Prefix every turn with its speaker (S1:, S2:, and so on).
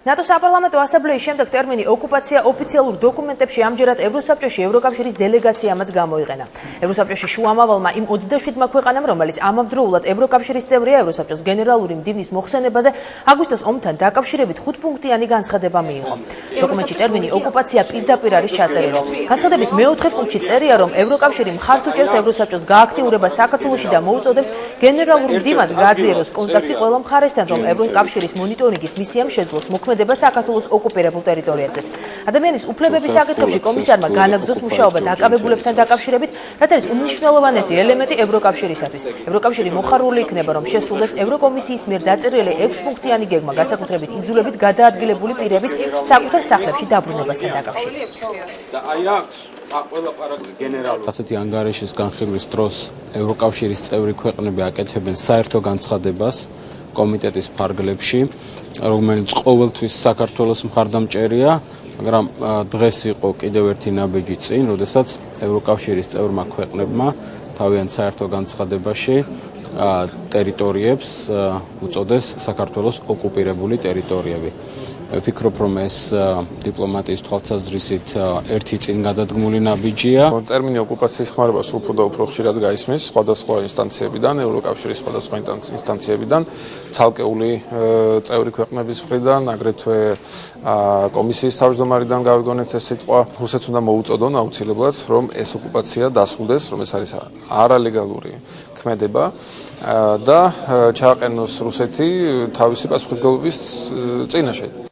S1: ნატოს საპარლამენტო ასამბლეის შემდეგ ტერმინი ოკუპაცია ოფიციალურ დოკუმენტებში ამჯერად ევროსაბჭოში ევროკავშირის დელეგაციამაც გამოიყენა. ევროსაბჭოში შუამავალმა იმ 27 ქვეყანამ, რომელიც ამავდროულად ევროკავშირის წევრია, ევროსაბჭოს გენერალური მდივნის მოხსენებაზე აგვისტოს ომთან დაკავშირებით 5 პუნქტიანი განცხადება მიიღო. დოკუმენტში ტერმინი ოკუპაცია პირდაპირ არის ჩაწერილი. განცხადების მეოთხე პუნქტში წერია, რომ ევროკავშირი მხარს უჭერს ევროსაბჭოს გააქტიურებას საქართველოში და მოუწოდებს გენერალურ მდივანს გააძლიეროს კონტაქტი ყველა მხარესთან, რომ ევროკავშირის მონიტორინგის მისიამ შეძლოს მოქმედება საქართველოს ოკუპირებულ ტერიტორიაზეც. ადამიანის უფლებების საკითხებში კომისარმა განაგრძოს მუშაობა დაკავებულებთან დაკავშირებით, რაც არის უმნიშვნელოვანესი ელემენტი ევროკავშირისათვის. ევროკავშირი მოხარული იქნება, რომ შესრულდეს ევროკომისიის მიერ დაწერილი 6 პუნქტიანი გეგმა, განსაკუთრებით იძულებით გადაადგილებული პირების საკუთარ სახლებში დაბრუნებასთან დაკავშირებით.
S2: ასეთი ანგარიშის განხილვის დროს ევროკავშირის წევრი ქვეყნები აკეთებენ საერთო განცხადებას კომიტეტის ფარგლებში, რომელიც ყოველთვის საქართველოს მხარდამჭერია, მაგრამ დღეს იყო კიდევ ერთი ნაბიჯი წინ, როდესაც ევროკავშირის წევრმა ქვეყნებმა თავიანთ საერთო განცხადებაში ტერიტორიებს უწოდეს საქართველოს ოკუპირებული ტერიტორიები. ვფიქრობ, რომ ეს დიპლომატიის თვალსაზრისით ერთი წინ გადადგმული ნაბიჯია.
S3: ტერმინი ოკუპაციის ხმარება სულ უფრო და უფრო ხშირად გაისმის სხვადასხვა ინსტანციებიდან, ევროკავშირის სხვადასხვა ინსტანციებიდან, ცალკეული წევრი ქვეყნების მხრიდან, აგრეთვე კომისიის თავმჯდომარიდან გავიგონეთ ეს სიტყვა. რუსეთს უნდა მოუწოდონ აუცილებლად, რომ ეს ოკუპაცია დასრულდეს, რომ ეს არის არალეგალური ქმედება და ჩააყენოს რუსეთი თავისი პასუხისმგებლობის წინაშე.